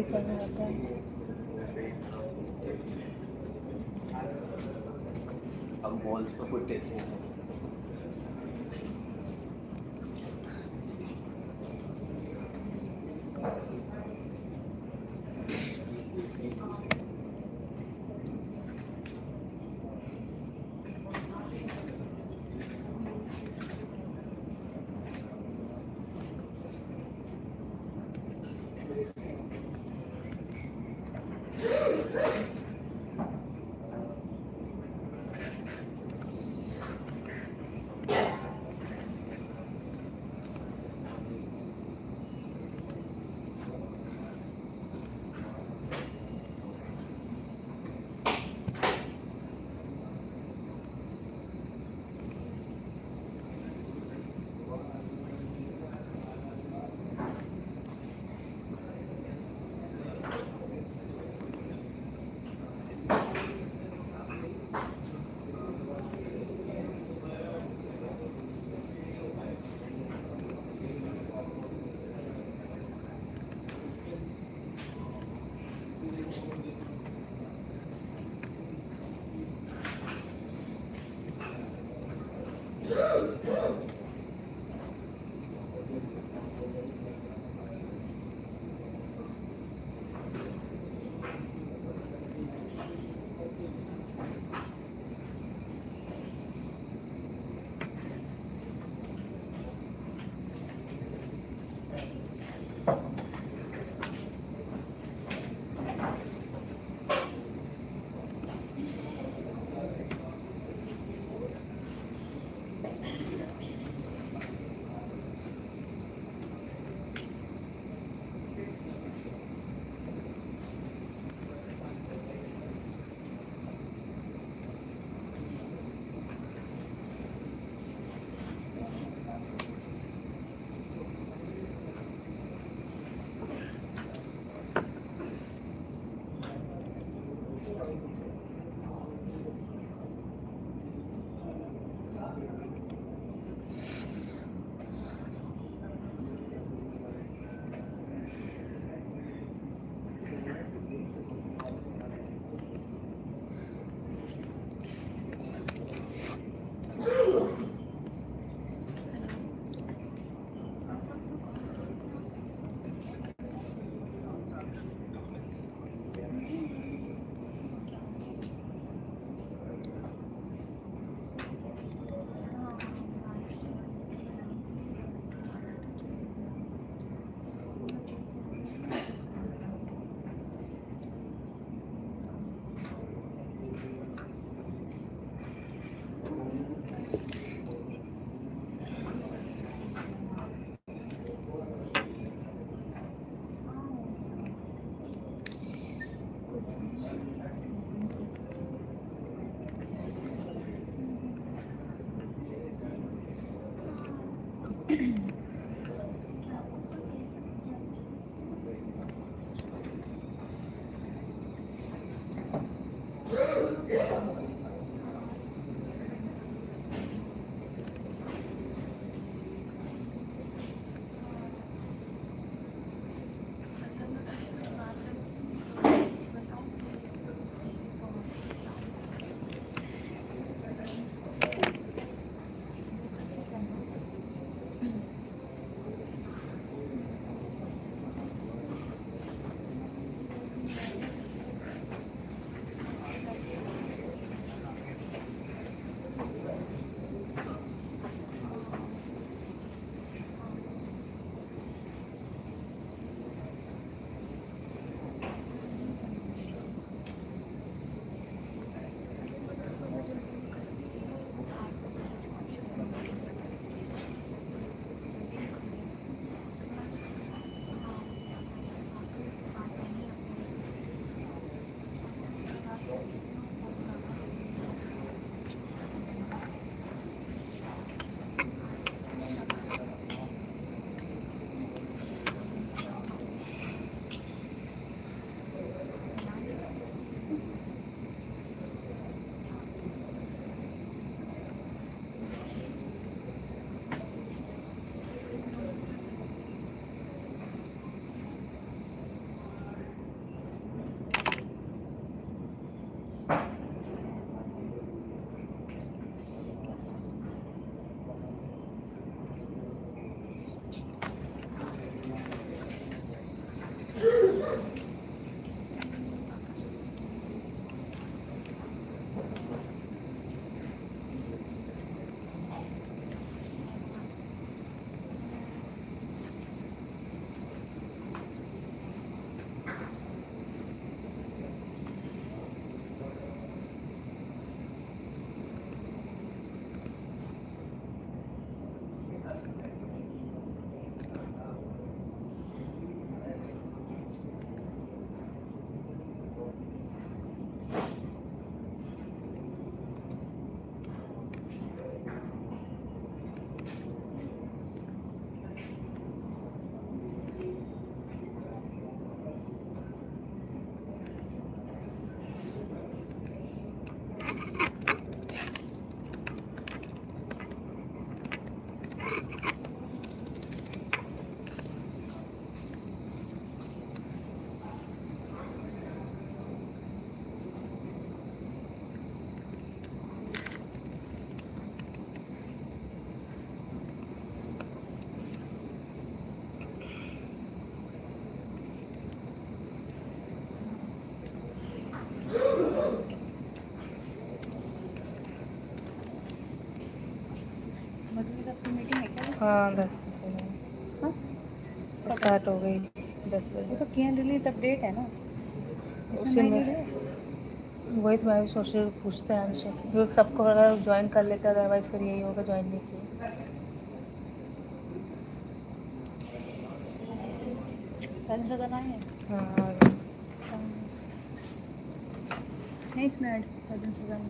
समझ आता है। अब वॉल्स का कोई टेक्निक है। हाँ 10 बजे हाँ स्टार्ट हो गई 10 वो बजे। तो कैन रिलीज अपडेट है ना, इसमें उसी माई में लीड है। वही तो मैं भी सोच रही हूँ, पूछते हैं हमसे क्योंकि सबको अगर ज्वाइन कर लेते हैं अदरवाइज फिर यही होगा ज्वाइन नहीं किया। राजन सदन आए हैं? हाँ आ गए। नहीं इसमें ऐड राजन सदन।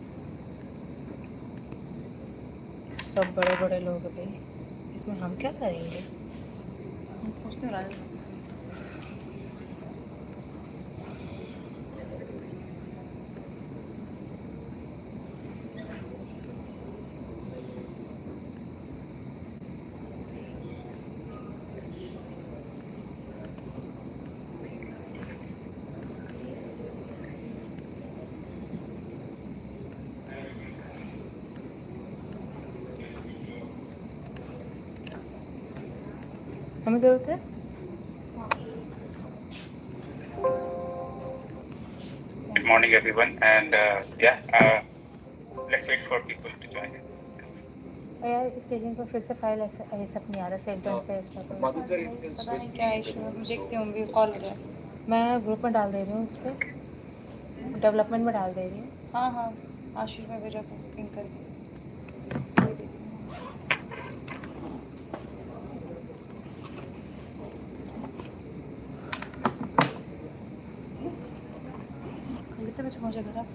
सब बड़े बड़े लोग हैं भाई, इसमें हम क्या करेंगे। पूछते हो राजन सदन। हमें ज़रूरत है। Good morning, everyone, and let's wait for people to join in. यार स्टेजिंग पर फिर से फाइल ऐसे ऐसा नहीं आ रहा, सेव डन पे इसका तो पता नहीं क्या इशू है, देखते होंगे कॉल हो रहा है। मैं ग्रुप में डाल दे रही हूँ, इस पर डेवलपमेंट में डाल दे रही हूँ। हाँ हाँ आशीष में भेजा को पिंक करके। कितने बजे पहुँचे घर आप?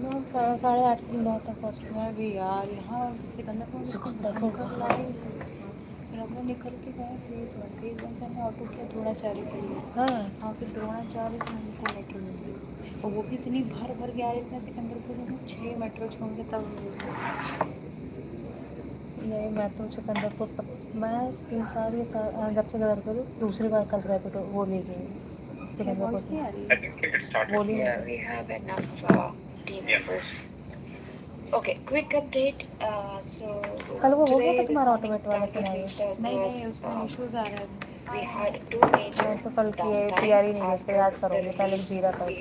9 8:30 की 9 तक पहुँच। मैं भी यार यहाँ सिकंदरपुर का लाइन, फिर हम लोग निकल के गए फेज 1 से हमने ऑटो किया द्रोणाचार्य के लिए। हाँ फिर द्रोणाचार्य से हमको मेट्रो मिली, और वो भी इतनी भर भर के आ रही थी। सिकंदरपुर से हम 6 मेट्रो छोड़ के तब नहीं मैं तो सिकंदरपुर मैं 3 साल या 4 जब से घर करूँ दूसरी बार कल रैपिडो वो ले गई सिकंदरपुर से। I think it started. बोली Yeah, we have enough team Yeah. members. Okay, quick update. So कल वो हो गया था today, this तुम्हारा morning, ऑटोमेट वाला target reached सिनेरियो? us नहीं was उसमें इश्यूज आ रहे हैं। we had 2 major मैं तो कल की downtime पीआर ही नहीं भेज कर after आज the करूँगी, पहले release. जीरा We करके।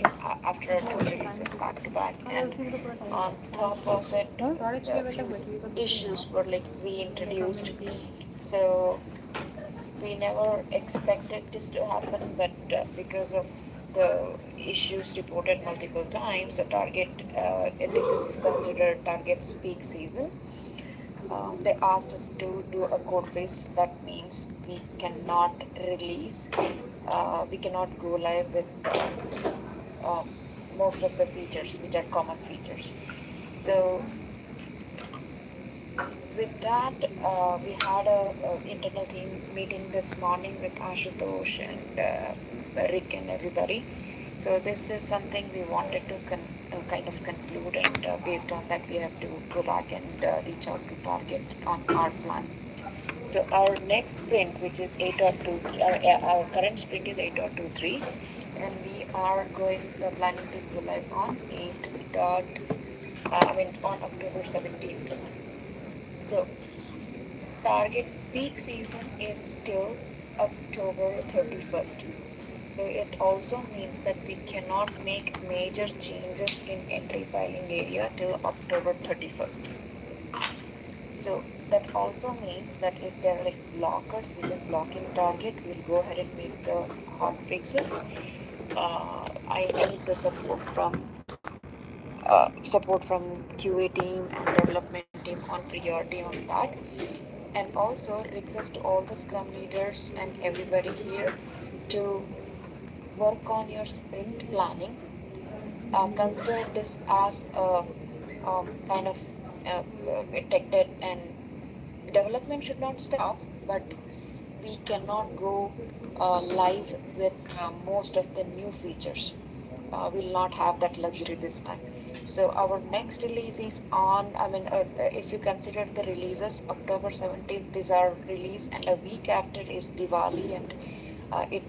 after 2 releases back to back, and on top of it, साढ़े 6 a बजे तक few बैठी हुई issues were like reintroduced. So we never expected this to happen, but because of the issues reported multiple times, the target, this is considered target's peak season. They asked us to do a code freeze. That means we cannot release, we cannot go live with most of the features, which are common features. So with that, we had a internal team meeting this morning with Ashutosh and Rick and everybody. So this is something we wanted to kind of conclude, and based on that, we have to go back and reach out to target on our plan. So our next sprint, which is 8.23, our current sprint is 8.23, and we are planning to go live on 8 dot, on October 17th. So target peak season is still October 31st. So it also means that we cannot make major changes in entry filing area till October 31st. So that also means that if there are like blockers which is blocking target, we'll go ahead and make the hot fixes. I need the support from QA team and development team on priority on that, and also request all the scrum leaders and everybody here to work on your sprint planning. Consider this as a kind of tech debt, and development should not stop, but we cannot go live with most of the new features. We'll not have that luxury this time. So our next release is on, if you consider the releases, October 17th is our release, and a week after is Diwali, and it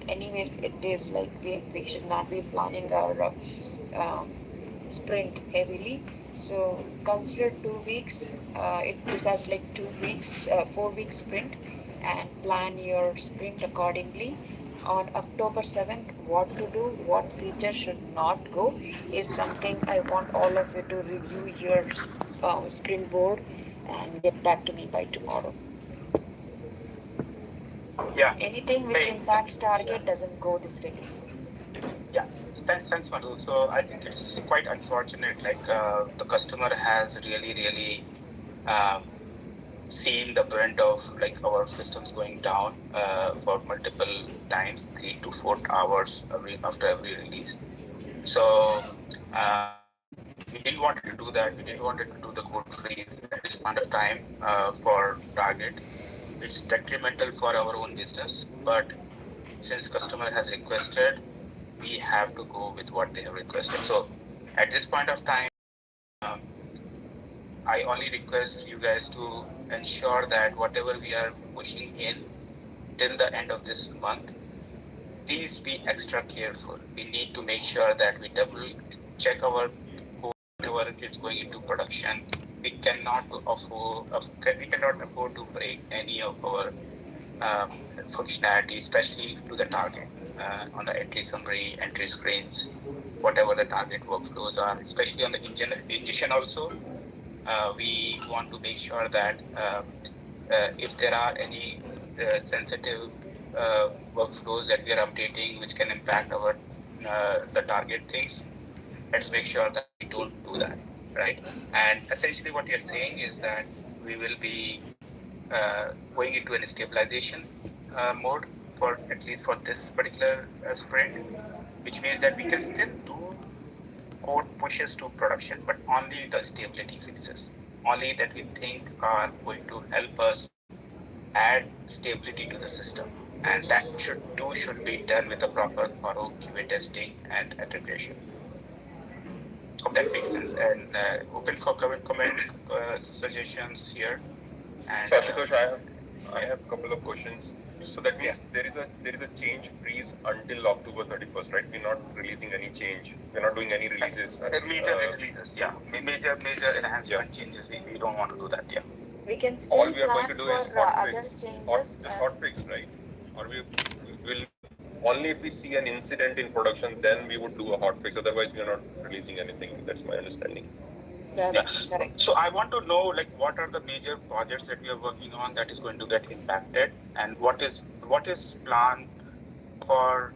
is like we should not be planning our sprint heavily. So consider 2 weeks. This has like 2 weeks, 4 week sprint, and plan your sprint accordingly. On October 7th, what to do, what features should not go is something I want all of you to review your sprint board and get back to me by tomorrow. Yeah. Anything which Hey, impacts target doesn't go this release. yeah. Thanks, Madhu. So I think it's quite unfortunate. Like the customer has really um, seen the brunt of like our systems going down for multiple times, 3 to 4 hours after every release. So we didn't want to do that. We didn't want to do the code freeze at this point of time for target. It's detrimental for our own business, but since customer has requested, we have to go with what they have requested. So at this point of time, um, I only request you guys to ensure that whatever we are pushing in till the end of this month, please be extra careful. We need to make sure that we double check our code whenever it's going into production. We cannot afford to break any of our functionality, especially to the target on the entry summary, entry screens, whatever the target workflows are, especially on the ingestion also. We want to make sure that if there are any sensitive workflows that we are updating which can impact our the target things, let's make sure that we don't do that, right? And essentially what you're saying is that we will be going into a stabilization mode for at least for this particular sprint, which means that we can still do code pushes to production, but only the stability fixes, only that we think are going to help us add stability to the system. And that should be done with a proper thorough QA testing and integration. Hope that makes sense. And open for comment, suggestions here. And So Ashutosh, I have a couple of questions. So that means there is a change freeze until October 31st, right? We're not releasing any change. We're not doing any releases. Major releases, yeah. Major enhancement changes. We don't want to do that, yeah. We can still All we are going plan to do for is hot other fix. changes. Hot fix, right? Or we will only if we see an incident in production, then we would do a hot fix. Otherwise, we are not releasing anything. That's my understanding. That's correct. So I want to know like what are the major projects that we are working on that is going to get impacted, and what is planned for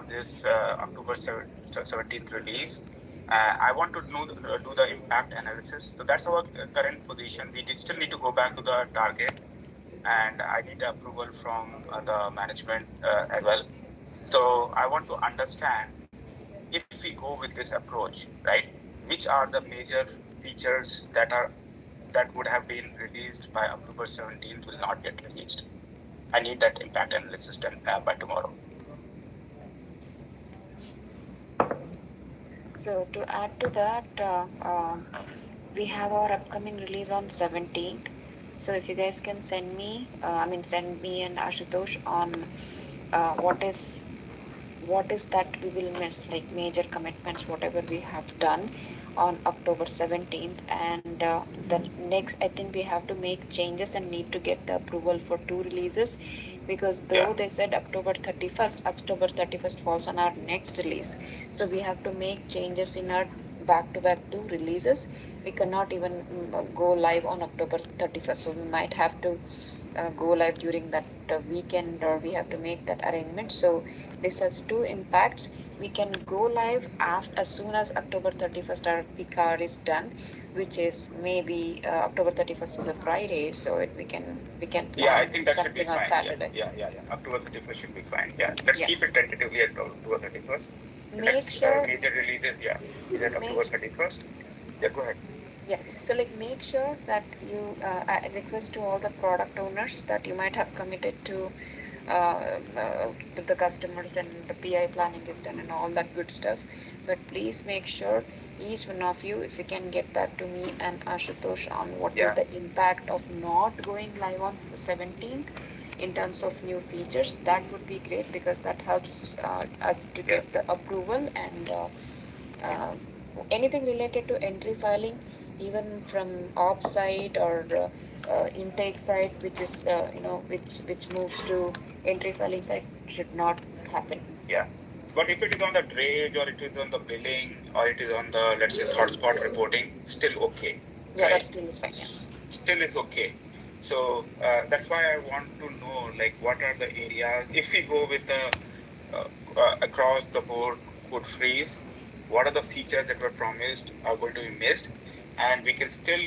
this October 17th release. I want to do the impact analysis. So that's our current position. We still need to go back to the target, and I need approval from the management as well. So I want to understand if we go with this approach, right? Which are the major features that would have been released by October 17th will not get released. I need that impact analysis done by tomorrow. So to add to that, we have our upcoming release on 17th. So if you guys can send me and Ashutosh on what is that we will miss, like major commitments, whatever we have done on October 17th. And the next, I think we have to make changes and need to get the approval for 2 releases, because though they said October 31st falls on our next release. So we have to make changes in our back-to-back 2 releases. We cannot even go live on October 31st. So we might have to go live during that weekend, or we have to make that arrangement. So this has 2 impacts. We can go live as soon as October 31st our PCAR is done, which is maybe October 31st is a Friday, so we can plan I think that should be something on fine. Saturday. Yeah. October 31st should be fine. Yeah, let's keep it tentatively at October 31st. Make sure major releases, is at October 31st. Yeah, go ahead. Yeah, so like make sure that you, I request to all the product owners that you might have committed to the customers, and the PI planning is done and all that good stuff. But please make sure each one of you, if you can get back to me and Ashutosh on what is the impact of not going live on 17th in terms of new features, that would be great, because that helps us to get the approval. And anything related to entry filing, even from op side or intake side, which is which moves to entry filing side, should not happen. Yeah. But if it is on the drage, or it is on the billing, or it is on the, let's say, hotspot reporting, still okay. Yeah, right? that still is fine. Yeah. Still is okay. So that's why I want to know, like, what are the areas if we go with the across the board food freeze, what are the features that were promised are going to be missed, and we can still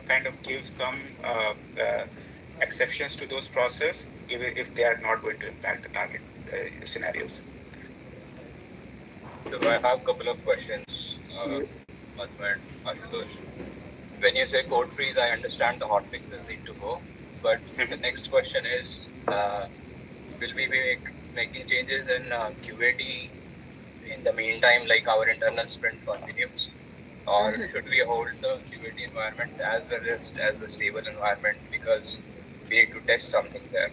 kind of give some exceptions to those process, even if they are not going to impact the target scenarios. So I have a couple of questions, Madhu and Ashutosh. When you say code freeze, I understand the hot fixes need to go, but the next question is, will we be making changes in QAT in the meantime, like our internal sprint continues? Or should we hold the QAT environment as well as a stable environment because we need to test something there?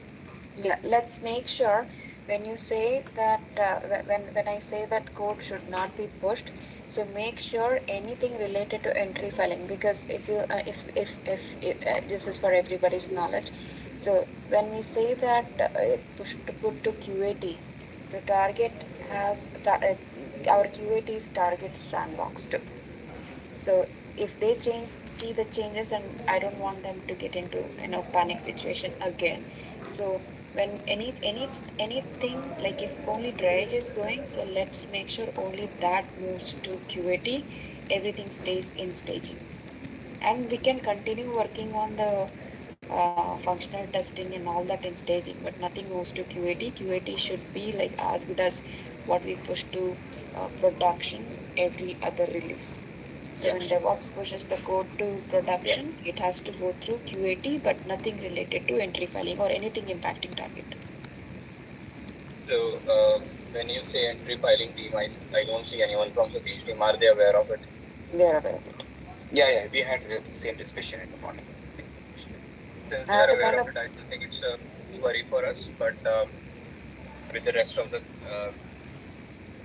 Yeah, let's make sure when you say that when I say that code should not be pushed, so make sure anything related to entry filing, because if you if this is for everybody's knowledge. So when we say that push to put to QAT, so target has our QAT is target sandbox too. So if they see the changes, and I don't want them to get into panic situation again. So when anything, like if only dryage is going, so let's make sure only that moves to QAT. Everything stays in staging, and we can continue working on the functional testing and all that in staging, but nothing moves to QAT. QAT should be like as good as what we push to production every other release. So when DevOps pushes the code to production, it has to go through QAT, but nothing related to entry filing or anything impacting target. So when you say entry filing team, I don't see anyone from Satish team. Are they aware of it? They are aware of it. Yeah, we had the same discussion in the morning. Since they are aware of it, I don't think it's a worry for us. But with the rest of the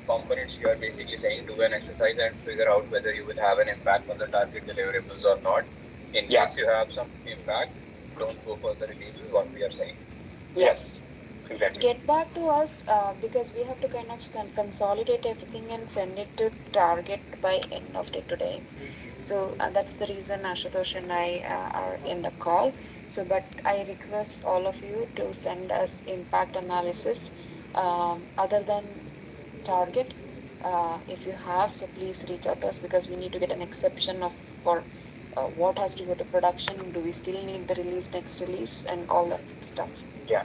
components, you are basically saying do an exercise and figure out whether you will have an impact on the target deliverables or not. In case you have some impact, don't go for the release is what we are saying. Yes. Exactly. Get back to us because we have to kind of consolidate everything and send it to target by end of day today. So that's the reason Ashutosh and I are in the call. So, but I request all of you to send us impact analysis other than target. If you have, so please reach out to us because we need to get an exception of for what has to go to production. Do we still need the release, next release, and all that stuff? Yeah.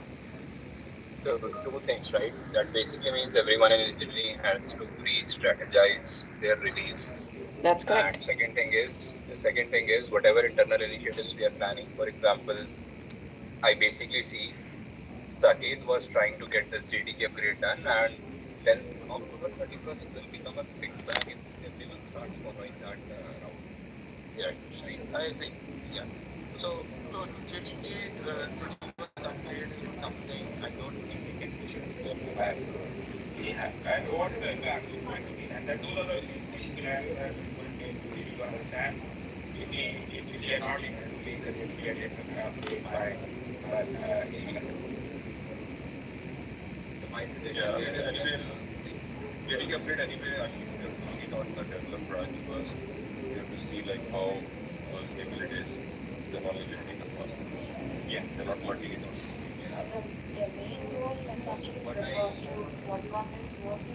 So two things, right? That basically means everyone in engineering has to re-strategize their release. That's correct. And the second thing is whatever internal initiatives we are planning. For example, I basically see Saket was trying to get this JDK upgrade done, and then October 31st will become a big bang if everyone starts following that route. Yeah, right. I agree. Yeah. So JDK upgrade is something I don't think we can push it back. We have. And what is the impact going to be? And that those are the scenarios that people need to understand. If we are not able to make the JDK upgrade by my suggestion anyway, getting upgrade anyway, I think we have to look it on the develop branch first. We have to see like how stable it is. Then only we'll take a call. Yeah, they're not merging it on. The main goal, Sakshi, what one is was to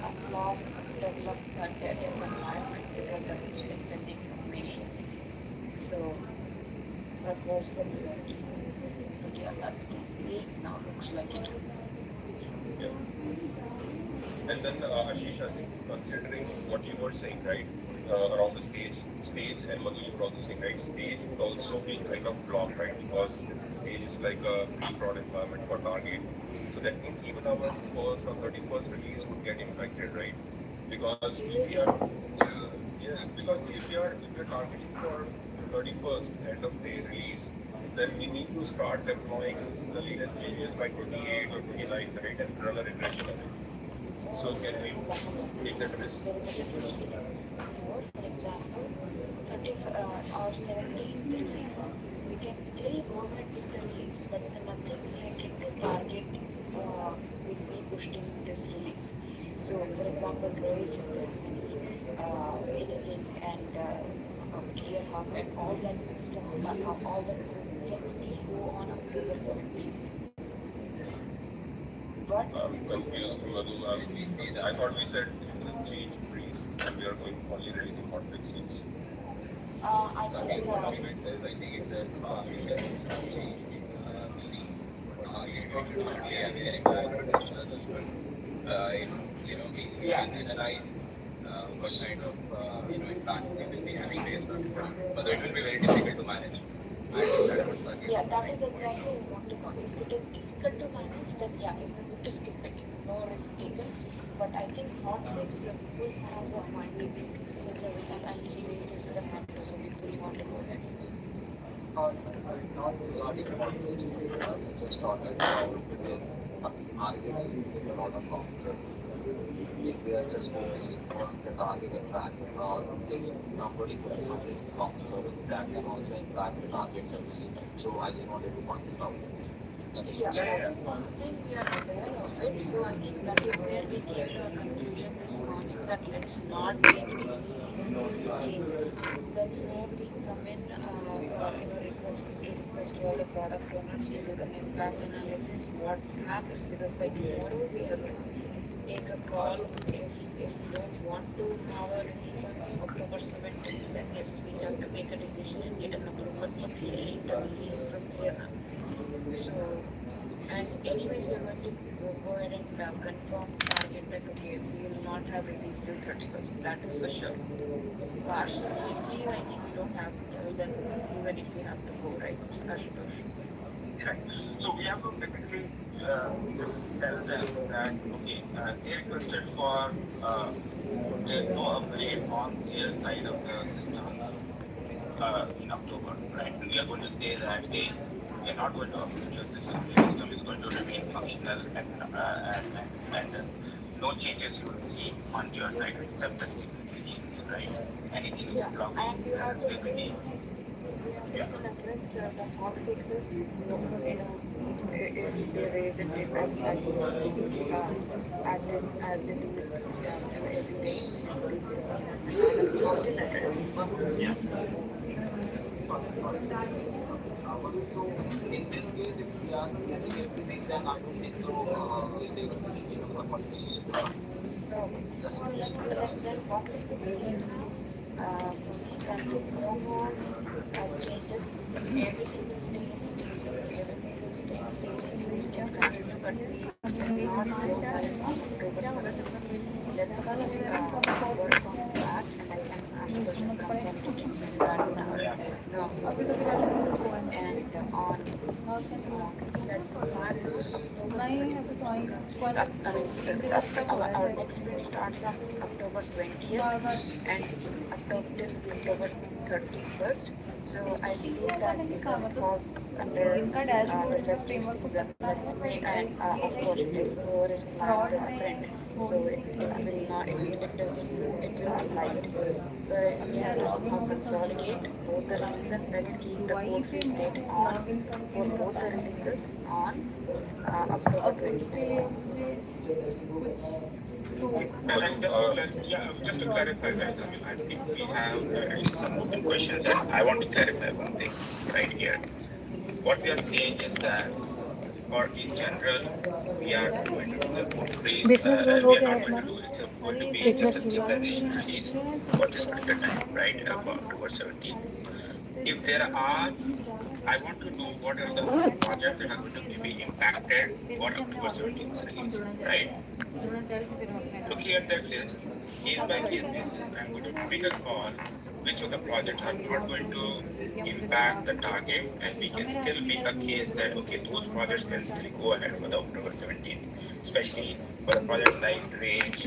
unlock development environment because that was been pending for many. So that was the priority. But yeah, that now looks like it. Yeah. And then Ashish, I think considering what you were saying, right, around the stage, and Madhu, you were also saying, right, stage would also be kind of blocked, right, because stage is like a pre-prod environment for target. So that means even our first or 31st release would get impacted, right? Because if we are, yes, because if you're targeting for 31st end of day release, then we need to start deploying the latest changes by 28 or 29, right, and run a regression on it. So can we take that risk? So, for example, 30 or 17th release, we can still go ahead with the release, but nothing related to target will be pushed in this release. So, for example, Rage, if they have anything and clear and all that stuff, all that can still go on October 17th. But I'm confused, Madhu. I thought we said it's a change freeze and we are going only releasing hot fixes. I think What I meant is, I think it's a change release. You should not be having more additional customers. If we can analyze what kind of impact we will be having based on it. Although it will be very difficult to manage. I understand what Saki is yeah, that saying. is exactly what I want to know. If it is difficult to manage, then yeah, it's good to skip it. No risk taken. But I think hotfix, people has a multi-big sensitivity and releases the handle, so people want to go ahead. Not regarding conflicts, it's just talking about because market is using a lot of common service. If we are just focusing on the target impact, if somebody pushes something in common service, that can also impact the target services. So I just wanted to point it out. Nothing Yeah, else. that is something we are aware of it. So I think that is where we came to a conclusion this morning that let's not make any changes. That's where we come in, request to all the product owners to do the impact analysis. What happens because by tomorrow we have to take a call. If we don't want to have a release on October 17th, then yes, we have to make a decision and get an approval for clearly internally from clear. So, and anyways, we are going to go ahead and confirm target that okay, we will not have released till 30%. That is for sure. Partially, I think we don't have to tell them even if we have to go, right, Ashutosh? Right. So we have to basically just tell them that okay, they requested for no upgrade on their side of the system in October, right? And we are going to say that hey, we are not going to upgrade your system. Your system is going to remain functional and no changes you will see on your side except the stabilizations, right? Anything is blocking And we have to stability. still address the hot fixes, if they raise it as they do it every day, increase it, we still address. Yeah. Sorry. So in this case, if we are using everything, then I don't think so. They will finish the conflicts. Okay. Just So then what we will clear now, we can no more changes. Everything will stay in staging. Everything will stay in staging. We can continue, but we will not go live on October 17th. Let's work on that, and I can Ashutosh and consolidate and send that now. And on let's plan our next sprint starts on October 20th and October 31st. So I believe that because it falls under the festive season, let's make and of course if whoever is planning the sprint, so it will not it will be light. So we have to somehow consolidate both the releases. Let's keep the code freeze date on for both the releases on October 29th. And just to clarify that, I mean, I think we have at least some open questions, and I want to clarify one thing right here. What we are saying is that, or in general, we are going to do the code freeze. Business rule We हो are गया not है going ना? to do it. It's going to be Business just a rule. stabilization release for this particular time, right? For October 17th. If there are, I want to know what are the projects that are going to be impacted for October 17th release, right? Looking at that list, case by case basis, I'm going to make a call which of the projects are not going to impact the target, and we can still make a case that okay, those projects can still go ahead for the October 17th, especially for the projects like range,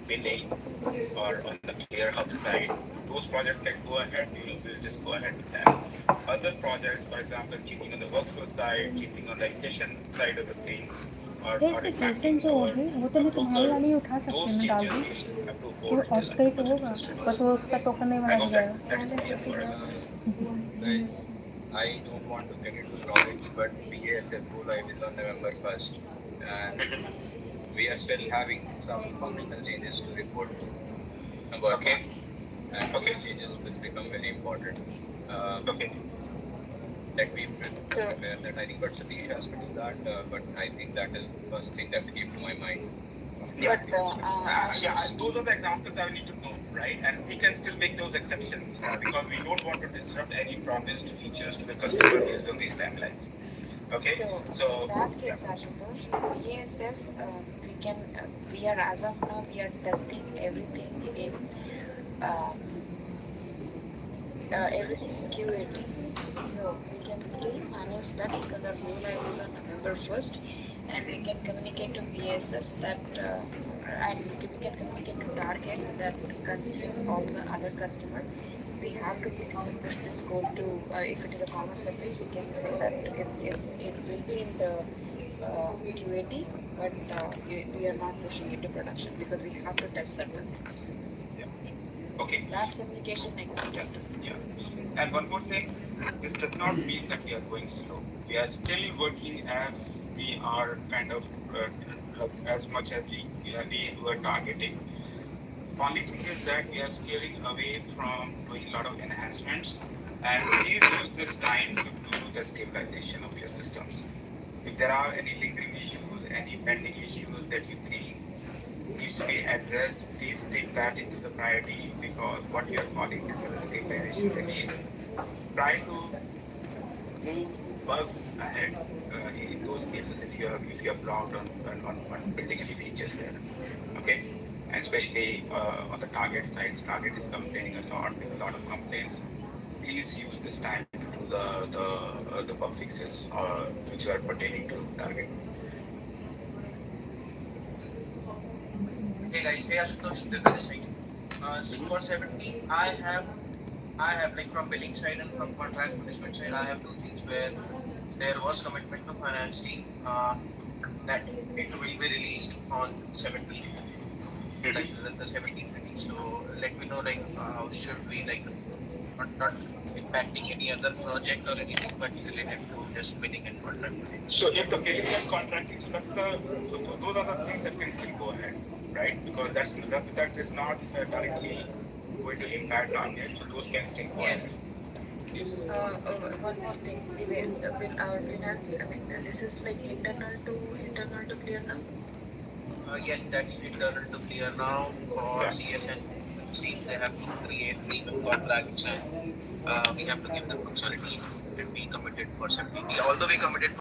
billing, or on the Clear Hub side. Those projects can go ahead, we'll just go ahead with them. Other projects, for example, changing on the workflow side, changing on the ingestion side of the things, or application impacting जो our होगी वो तो मैं तुम्हारी वाली ही उठा सकती those हूँ ना डाल changes दूँ will have to कि hold वो till ऑप्स करी तो October होगा 31st बस release. वो उसका टोकन नहीं I बना hope जाएगा that is clear for everyone. Guys, I don't want to get into knowledge, but BASF go live is on November 1st, and we are still having some functional changes to report to. Okay. and Okay. those changes will become very important. Okay. Let me prepare that. I think but Satish has to do that, but I think that is the first thing that came to my mind. Yeah. But Yeah, those are the examples that we need to know, right? And we can still make those exceptions because we don't want to disrupt any promised features to the customer based on these timelines. Okay, so in that case, Ashutosh, BASF, we are as of now, we are testing everything in everything in QAT. So we can still manage that because our go live is on November 1st, and we can communicate to BASF that, and we can communicate to Target that considering all the other customers, we have to quickly push this code to, if it is a common service, we can say that it will be in the QAT, but we are not pushing it to production because we have to test certain things. okay. That communication I can Yeah. Yeah. And one more thing, this does not mean that we are going slow. We are still working as we are kind of as much as we were targeting. Only thing is that we are steering away from doing a lot of enhancements, and please use this time to do the stabilization of your systems. If there are any lingering issues, any pending issues that you think needs to be addressed, please take that into the priority because what we are calling this as a stabilization release. Try to move bugs ahead in those cases if you are blocked on building any features there. Okay, and especially on the target side, target is complaining a lot with a lot of complaints. Please use this time to do the bug fixes which are pertaining to target. Hey guys, hey Ashutosh, this thing. For 17, I have like from billing side and from contract management side, I have two things where there was commitment to financing that it will be released on 17th, like the 17th release. So let me know like how should we like not impacting any other project or anything, but related to just billing and contract management. So if the billing and contracting, those are the things that can still go ahead, right? Because that is not directly going to impact target, so those can still go ahead. One more thing, will our finance, I mean, this is like internal to clear now? Yes, that's internal to clear now for CSN team. They have to create legal contracts and we have to give them functionality and be committed for 17. Although we committed